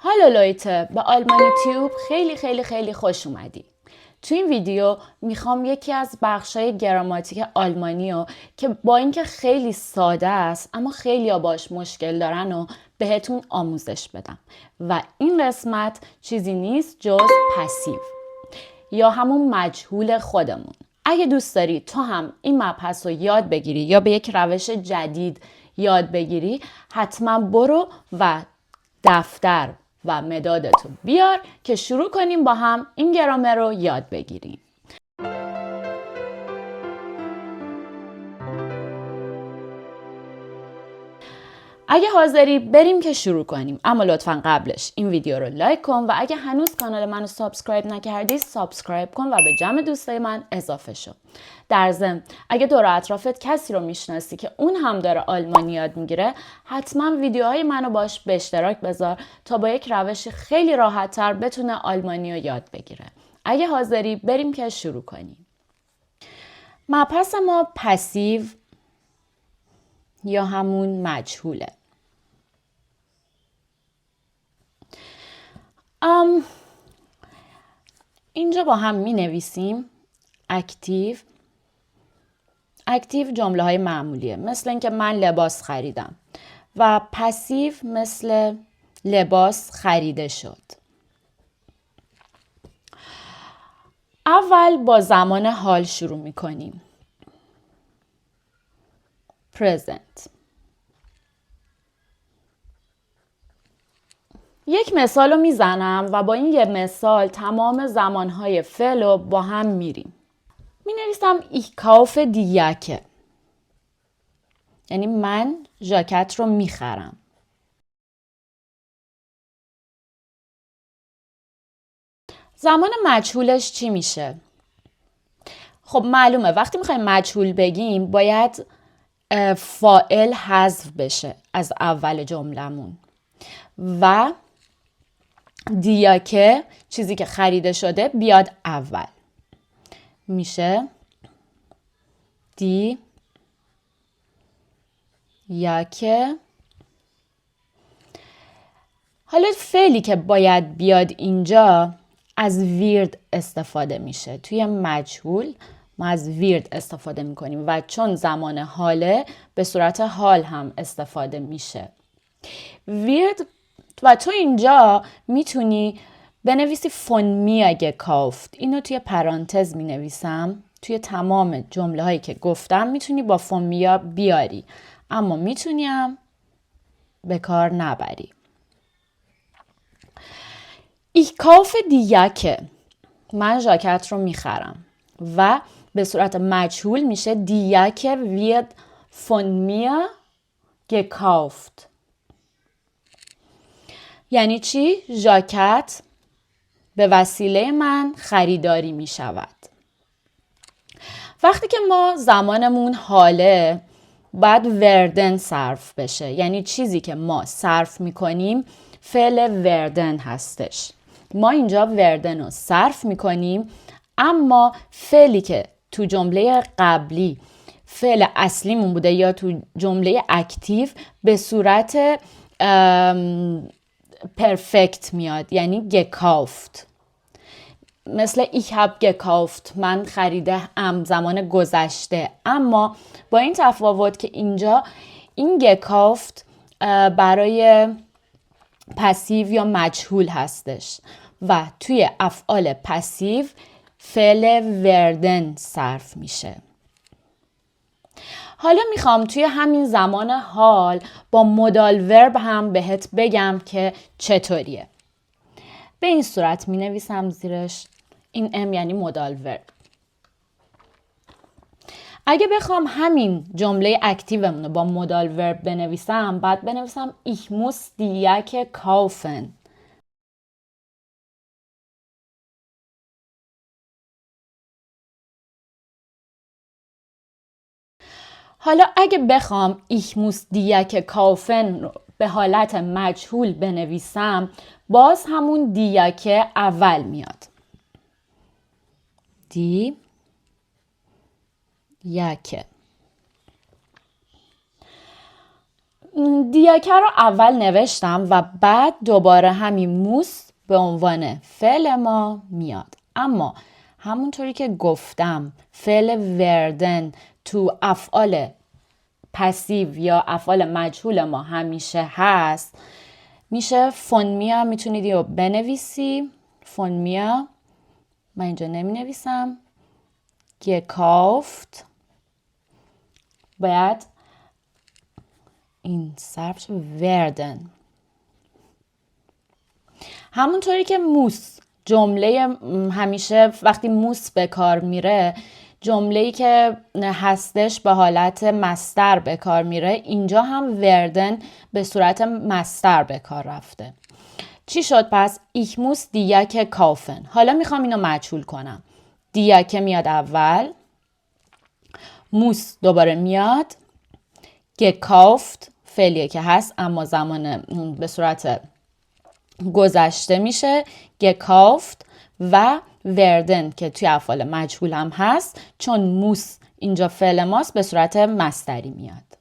هالو لویته، به آلمانی تیوب خیلی خوش اومدی. تو این ویدیو میخوام یکی از بخشای گراماتیک آلمانی رو که با اینکه خیلی ساده است اما خیلی باش مشکل دارن و بهتون آموزش بدم و این قسمت چیزی نیست جز پسیو یا همون مجهول خودمون. اگه دوست داری تو هم این مبحث رو یاد بگیری یا به یک روش جدید یاد بگیری، حتما برو و دفتر و مدادتو بیار که شروع کنیم با هم این گرامر رو یاد بگیریم. اگه حاضری بریم که شروع کنیم، اما لطفا قبلش این ویدیو رو لایک کن و اگه هنوز کانال منو سابسکرایب نکردی سابسکرایب کن و به جمع دوستای من اضافه شو. در ضمن اگه دور اطرافت کسی رو میشناسی که اون هم داره آلمانی یاد میگیره، حتما ویدیوهای منو باش به اشتراک بذار تا با یک روش خیلی راحت تر بتونه آلمانی رو یاد بگیره. اگه حاضری بریم که شروع کنیم. مبحث ما پسیو یا همون مجهوله. اینجا با هم می نویسیم اکتیو. اکتیو جمله های معمولیه، مثل اینکه من لباس خریدم، و پسیو مثل لباس خریده شد. اول با زمان حال شروع می کنیم. present. یک مثال رو میزنم و با این یه مثال تمام زمانهای فعل رو با هم میریم. می نویسم ich kaufe die Jacke. یعنی من ژاکت رو میخرم. زمان مجهولش چی میشه؟ خب معلومه وقتی میخوایم مجهول بگیم باید فاعل حذف بشه از اول جملمون و دیاکه چیزی که خریده شده بیاد اول. میشه دی یاکه. حالا فعلی که باید بیاد اینجا از ویرد استفاده میشه. توی مجهول ما از ویرد استفاده میکنیم و چون زمان حاله به صورت حال هم استفاده میشه. ویرد و تو اینجا میتونی بنویسی فون میر gekauft. اینو توی پرانتز مینویسم. توی تمام جمله هایی که گفتم میتونی با فون میر بیاری، اما میتونیم به کار نبری. Ich kaufe die Jacke. من ژاکت رو میخرم و به صورت مجهول میشه die Jacke wird von mir gekauft. یعنی چی؟ ژاکت به وسیله من خریداری می شود. وقتی که ما زمانمون حاله باید وردن صرف بشه، یعنی چیزی که ما صرف می کنیم فعل وردن هستش. ما اینجا وردن رو صرف می کنیم، اما فعلی که تو جمله قبلی فعل اصلیمون بوده یا تو جمله اکتیو به صورت پرفکت میاد، یعنی gekauft. مثل ich hab gekauft، من خریده ام، زمان گذشته. اما با این تفاوت که اینجا این gekauft برای پسیو یا مجهول هستش و توی افعال پسیو فعل وردن صرف میشه. حالا میخوام توی همین زمان حال با مودال ورب هم بهت بگم که چطوریه. به این صورت می نویسم زیرش، این ام یعنی مودال ورب. اگه بخوام همین جمله اکتیومون رو با مودال ورب بنویسم، بعد بنویسم ich muss die Jacke kaufen. حالا اگه بخوام ich muss die Jacke kaufen رو به حالت مجهول بنویسم، باز همون دیاکه اول میاد. دی یاکه. دیاکه رو اول نوشتم و بعد دوباره همین موس به عنوان فعل ما میاد. اما همونطوری که گفتم فعل وردن تو افعال پسیو یا افعال مجهول ما همیشه هست. میشه فونمیا، میتونید رو بنویسی فونمیا، من اینجا نمی نویسم، gekauft، باید این صرف werden. همونطوری که موس جمله همیشه وقتی موس به کار میره جمله‌ای که هستش به حالت مصدر به کار میره، اینجا هم وردن به صورت مصدر به کار رفته. چی شد پس؟ ich muss die Jacke kaufen. حالا میخوام اینو مجهول کنم. die Jacke میاد اول، موس دوباره میاد، gekauft فعلیه که هست اما زمان به صورت گذشته میشه، gekauft و werden که توی افعال مجهول هم هست، چون موس اینجا فعل ماست به صورت مصدری میاد.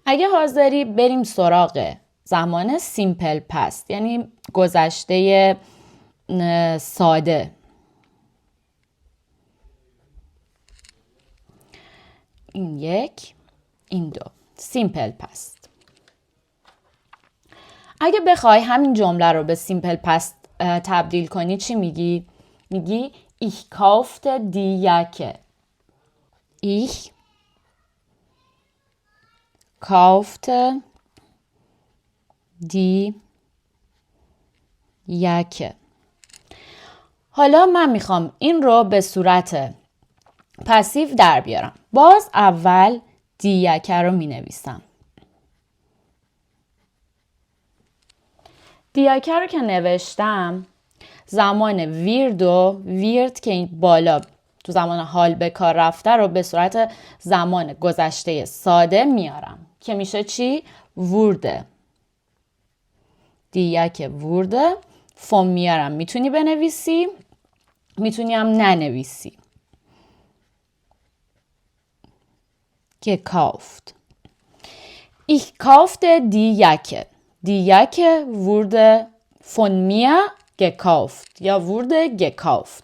اگه حاضری بریم سراغ زمان سیمپل پست، یعنی گذشته ساده. این یک، این دو، سیمپل پست. اگه بخوای همین جمله رو به سیمپل پست تبدیل کنی چی میگی؟ میگی ich kaufte die Jacke. Ich kaufte die Jacke. حالا من میخوام این رو به صورت پسیو در بیارم. باز اول دیاکه رو می نویسم. دیاکه رو که نوشتم زمان ویرد که این بالا تو زمان حال به کار رفته رو به صورت زمان گذشته ساده میارم که میشه چی؟ وورده. دیاکه وورده. فون میارم، میتونی بنویسی، میتونی هم ننویسی. gekauft. Ich kaufte die Jacke. Die Jacke wurde von mir gekauft. یا wurde gekauft.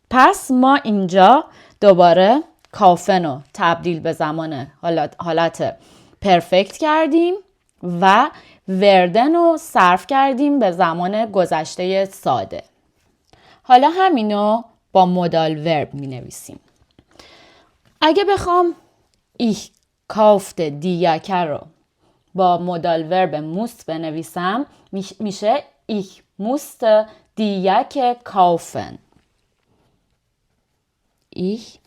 پس ما اینجا دوباره کافن رو تبدیل به زمان حالت پرفکت کردیم و وردن رو صرف کردیم به زمان گذشته ساده. حالا همینو با مودال ورب می نویسیم. اگه بخوام ich kaufte die Jacke رو با مودال ورب موست بنویسم میشه ich musste die Jacke kaufen. Ich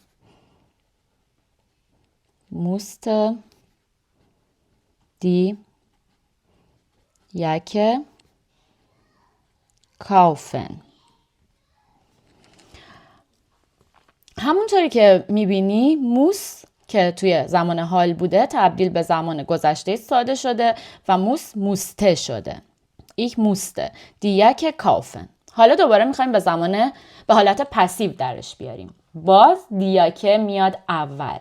musste die Jacke kaufen. همونطوری که میبینی موس که توی زمان حال بوده تبدیل به زمان گذشته ساده شده و موس موسته شده. ich musste die Jacke kaufen. حالا دوباره میخوایم به حالت پسیو درش بیاریم. باز دیاکه میاد اول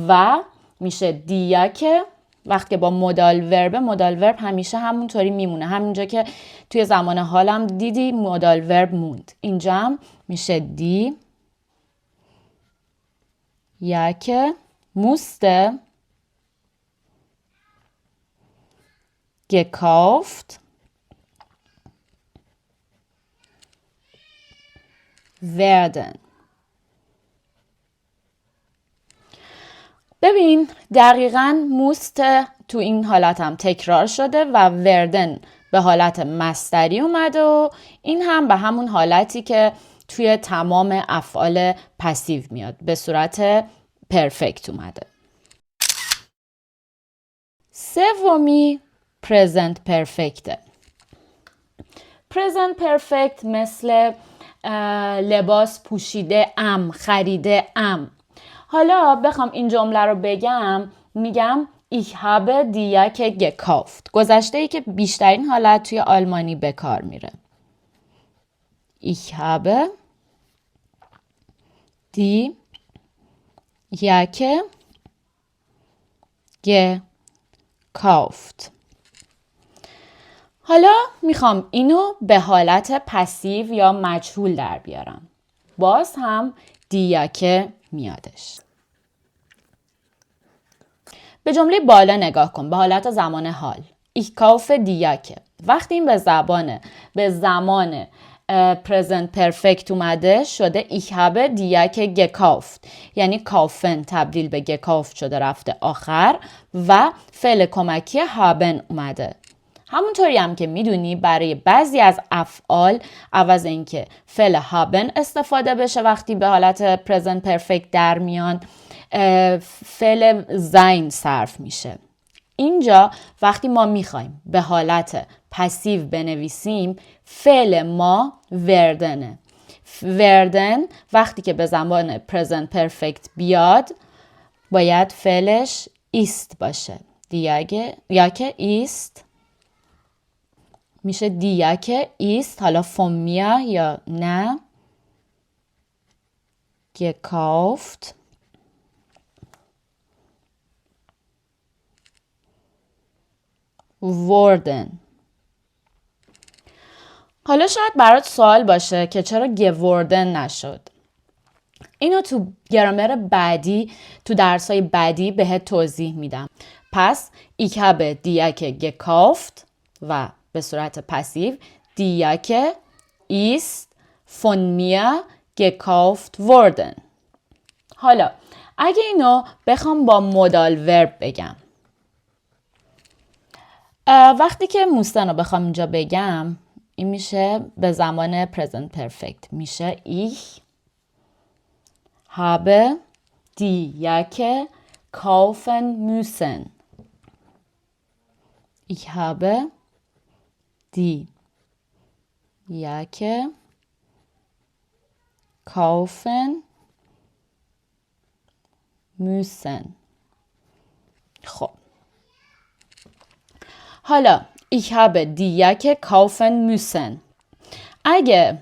و میشه دیاکه. وقتی با مودال ورب همیشه همونطوری میمونه. همینجا که توی زمان حالم دیدی مودال ورب موند. اینجا هم میشه دی Jacke musste gekauft werden. ببین دقیقاً موست تو این حالت هم تکرار شده و وردن به حالت مصدری اومده و این هم به همون حالتی که توی تمام افعال پسیو میاد به صورت پرفکت اومده. سومی پرزنت پرفکته. پرزنت پرفکت مثل لباس پوشیده ام، خریده ام. حالا بخوام این جمله رو بگم میگم ich habe die Jacke gekauft. گذشته ای که بیشترین حالت توی آلمانی به کار میره. Ich habe die Jacke gekauft. حالا میخوام اینو به حالت پسیو یا مجهول در بیارم. باز هم دیاکه میادش. به جمله بالا نگاه کن، به حالت زمان حال. Ich kaufe دیاکه. وقتی این به زمان present perfect اومده شده ich habe دیاکه gekauft. یعنی کافن تبدیل به gekauft شده رفته آخر و فعل کمکی haben اومده. همونطوری هم که میدونی برای بعضی از افعال عوض اینکه فعل haben استفاده بشه وقتی به حالت present perfect در میان فعل sein صرف میشه. اینجا وقتی ما میخوایم به حالت پسیو بنویسیم فعل ما وردنه. وردن وقتی که به زمان present perfect بیاد باید فعلش ist باشه. دیاکه ist میشه دیاکه ist، حالا von mir یا نه، gekauft worden. حالا شاید برات سوال باشه که چرا geworden نشد. اینو تو گرامر بعدی، تو درسای بعدی بهت توضیح میدم. پس ich habe دیاکه gekauft و به صورت پسیو دیاکه ist von mir gekauft worden. حالا اگه اینو بخوام با مودال ورب بگم، وقتی که موستن رو بخوام اینجا بگم این میشه به زمان present perfect، میشه ich habe die Jacke kaufen müssen. Ich habe die Jacke kaufen müssen. خب حالا ich habe die Jacke kaufen müssen. اگه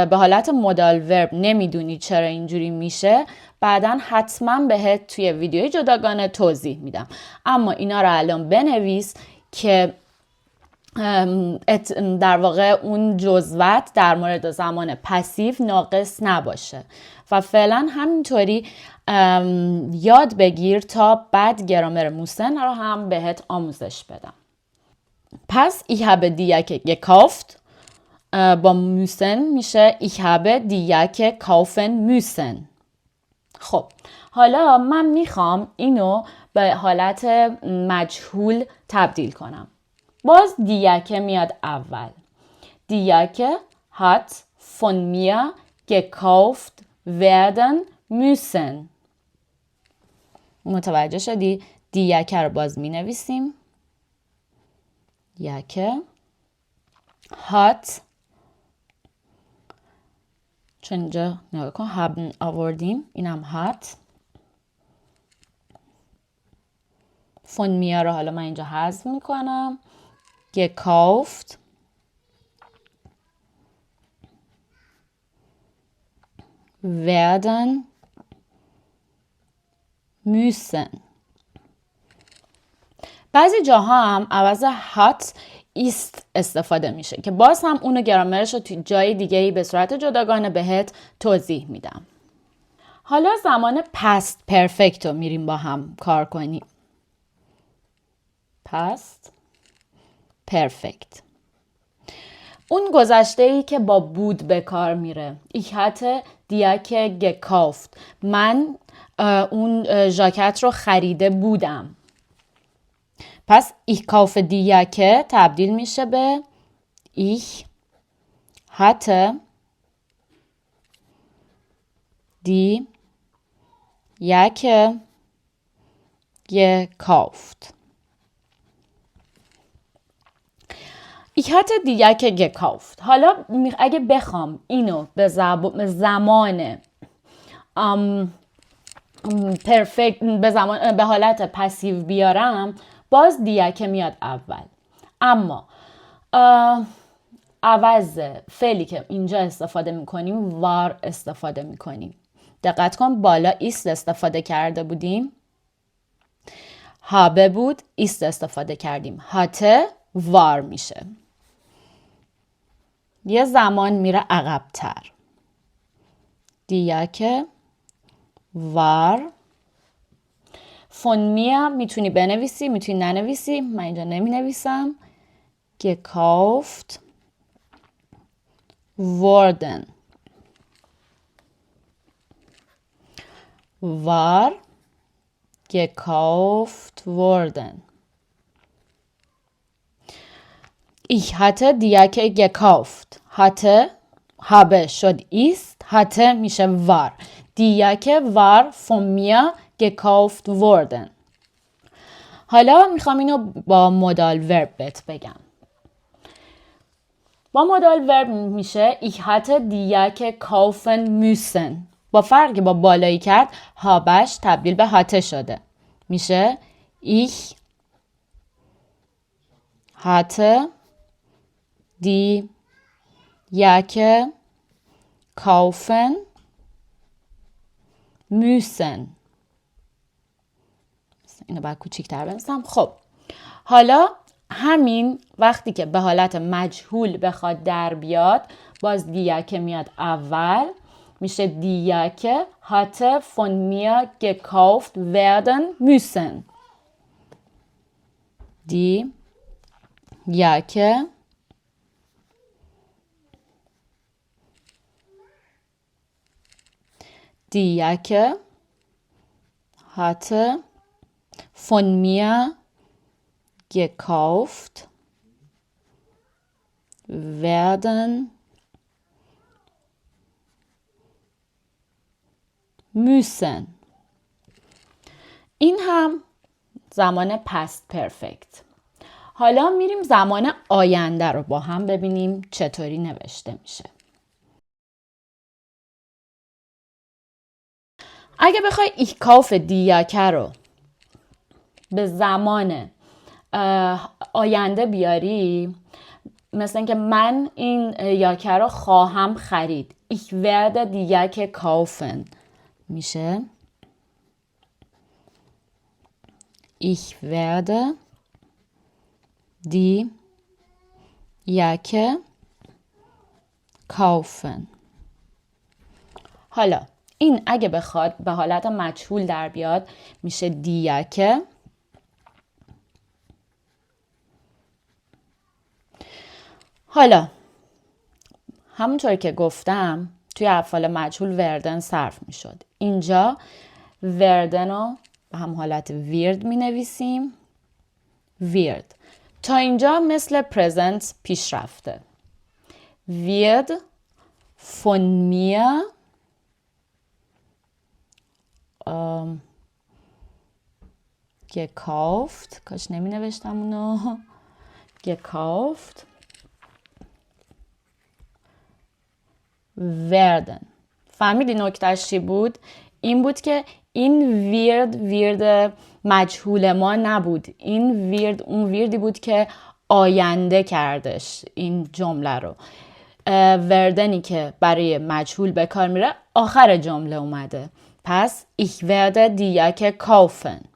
به حالت مودال ورب نمیدونی چرا اینجوری میشه بعداً حتما بهت توی ویدیوی جداگانه توضیح میدم. اما اینا رو الان بنویس که در واقع اون جزوت در مورد زمان پسیو ناقص نباشه و فعلا همینطوری یاد بگیر تا بعد گرامر موسن رو هم بهت آموزش بدم. پس ich habe die Jacke gekauft با müssen میشه ich habe die Jacke kaufen müssen. خب حالا من میخوام اینو به حالت مجهول تبدیل کنم. باز دیاکه میاد اول. دیاکه hat von mir gekauft werden müssen. متوجه شدی؟ دیاکه رو باز می نویسیم. دیاکه hat، چون اینجا نگاه کن haben آوردیم، اینم hat. von mir رو حالا من اینجا حذف میکنم. gekauft werden müssen. بعضی جاها هم عوض hat ist استفاده میشه که باز هم اونو گرامرش رو تو جای دیگه‌ای به صورت جداگانه بهت توضیح میدم. حالا زمان past perfect رو میریم با هم کار کنیم. past perfect اون گذشته‌ای که با بود به کار میره. Ich hatte die Jacke gekauft. من اون ژاکت رو خریده بودم. پس ich kaufe die Jacke تبدیل میشه به ich hatte die Jacke gekauft. Ich hatte die Jacke gekauft. حالا اگه بخوام اینو به زمان پرفکت به حالت پسیو بیارم باز دیاکه میاد اول. اما عوض فعلی که اینجا استفاده میکنیم وار استفاده میکنیم. دقت کن بالا ایست استفاده کرده بودیم. habe بود ist استفاده کردیم. hatte war میشه. یه زمان میره عقب‌تر. die Jacke war von mir میتونی بنویسی میتونی ننویسی، من اینجا نمی نویسم. gekauft worden war gekauft worden. Ich hatte die Jacke gekauft. hatte habe شد ist, hatte میشه war. Die Jacke war von mir gekauft worden. حالا میخوام اینو با مودال ورب بهت بگم. با مودال ورب میشه ich hatte die Jacke kaufen müssen. با فرقی با بالایی کرد هابش تبدیل به hatte شده. میشه ich hatte die Jacke kaufen müssen. اینو باید کوچیک‌تر بنویسم. خب حالا همین وقتی که به حالت مجهول بخواد در بیاد باز دیگه میاد اول میشه دیگه hatte von mir gekauft werden müssen. Die Jacke hatte von mir gekauft werden müssen. این هم زمان past perfect. حالا میریم زمان آینده رو با هم ببینیم چطوری نوشته میشه. اگه بخوای ich kaufe die Jacke رو به زمان آینده بیاری مثل اینکه من این یاکه رو خواهم خرید. Ich werde die Jacke kaufen. میشه Ich werde die Jacke kaufen. حالا این اگه بخواد به حالت مجهول در بیاد میشه die Jacke. حالا همونطور که گفتم توی افعال مجهول وردن صرف می شد. اینجا وردن رو به هم حالت ویرد می نویسیم. ویرد. تا اینجا مثل پرزنت پیش رفته. ویرد von mir gekauft. کاش نمی نوشتم اونو. gekauft werden. فهمیدی نکتهش چی بود؟ این بود که این ویرد مجهول ما نبود. این ویرد اون ویردی بود که آینده کردش این جمله رو. وردنی که برای مجهول به کار میره آخر جمله اومده. پس ich werde die Jacke kaufen.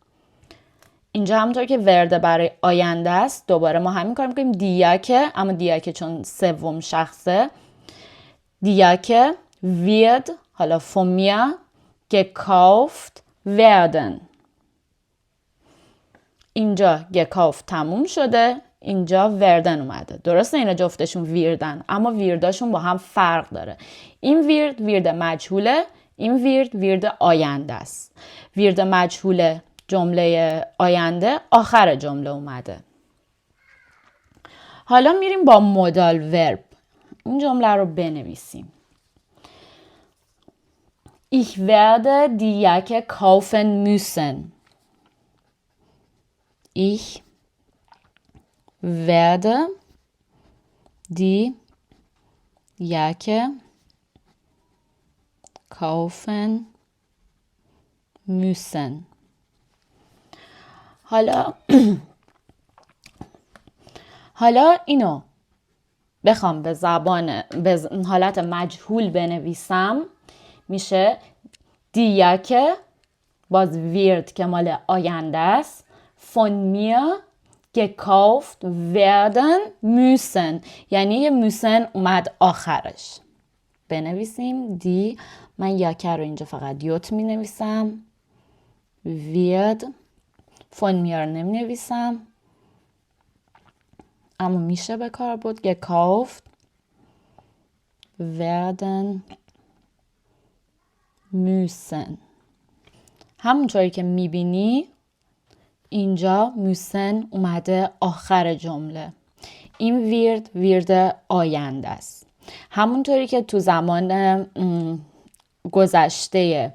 اینجا همونطور که ورده برای آینده است دوباره ما همین کار میکنیم دیاکه، اما دیاکه چون سوم شخصه دیاکه wird حالا von mir gekauft werden. اینجا gekauft تموم شده، اینجا وردن اومده. درسته اینا جفتشون ویردن اما ویرداشون با هم فرق داره. این ویرد مجهوله، این ویرد آینده است. ویرد مجهوله جمله آینده آخر جمله اومده. حالا میریم با مودال ورب. این جمله رو بنویسیم. Ich werde die Jacke kaufen müssen. Ich werde die Jacke kaufen müssen. حالا اینو بخوام به حالت مجهول بنویسم میشه دیگه باز ویرد که مال آینده است von mir gekauft werden müssen. یعنی یه müssen اومد آخرش. بنویسیم دی، من یاکه رو اینجا فقط یوت می نویسم. wird von mir نمی نویسم اما میشه به کار بود. gekauft werden müssen. همونطوری که میبینی اینجا müssen اومده آخر جمله. این ویرد آینده است. همونطوری که تو زمان گذشته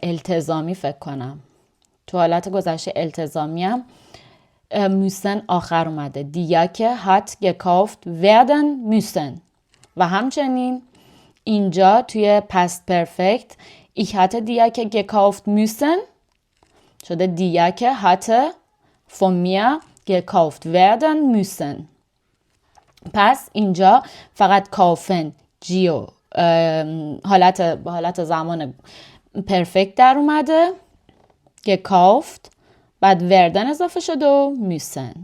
التزامی فکر کنم، تو حالت گذشته التزامی هم müssen آخر اومده. die Jacke hat gekauft werden müssen. و همچنین اینجا توی past perfect ich hatte die Jacke gekauft müssen شده die Jacke hatte von mir gekauft werden müssen. پس اینجا فقط kaufen جیو حالت زمان پرفکت در اومده، gekauft بعد werden اضافه شده و müssen.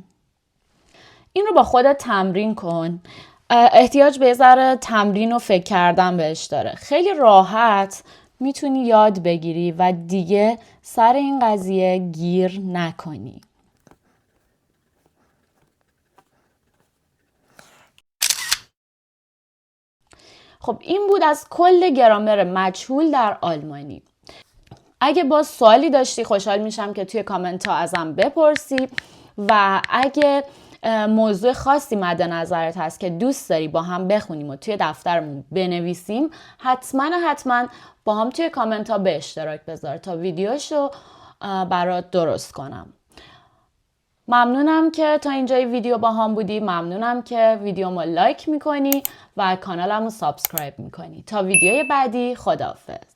این رو با خودت تمرین کن. احتیاج به ذره تمرین و فکر کردن بهش داره. خیلی راحت میتونی یاد بگیری و دیگه سر این قضیه گیر نکنی. خب این بود از کل گرامر مجهول در آلمانی. اگه باز سوالی داشتی خوشحال میشم که توی کامنت ها ازم بپرسی و اگه موضوع خاصی مد نظرت هست که دوست داری با هم بخونیم و توی دفترمون بنویسیم، حتما با هم توی کامنت ها به اشتراک بذار تا ویدیوشو برات درست کنم. ممنونم که تا اینجای ویدیو با هم بودی. ممنونم که ویدیومو لایک میکنی و کانالمو سابسکرایب میکنی. تا ویدیوی بعدی، خداحافظ.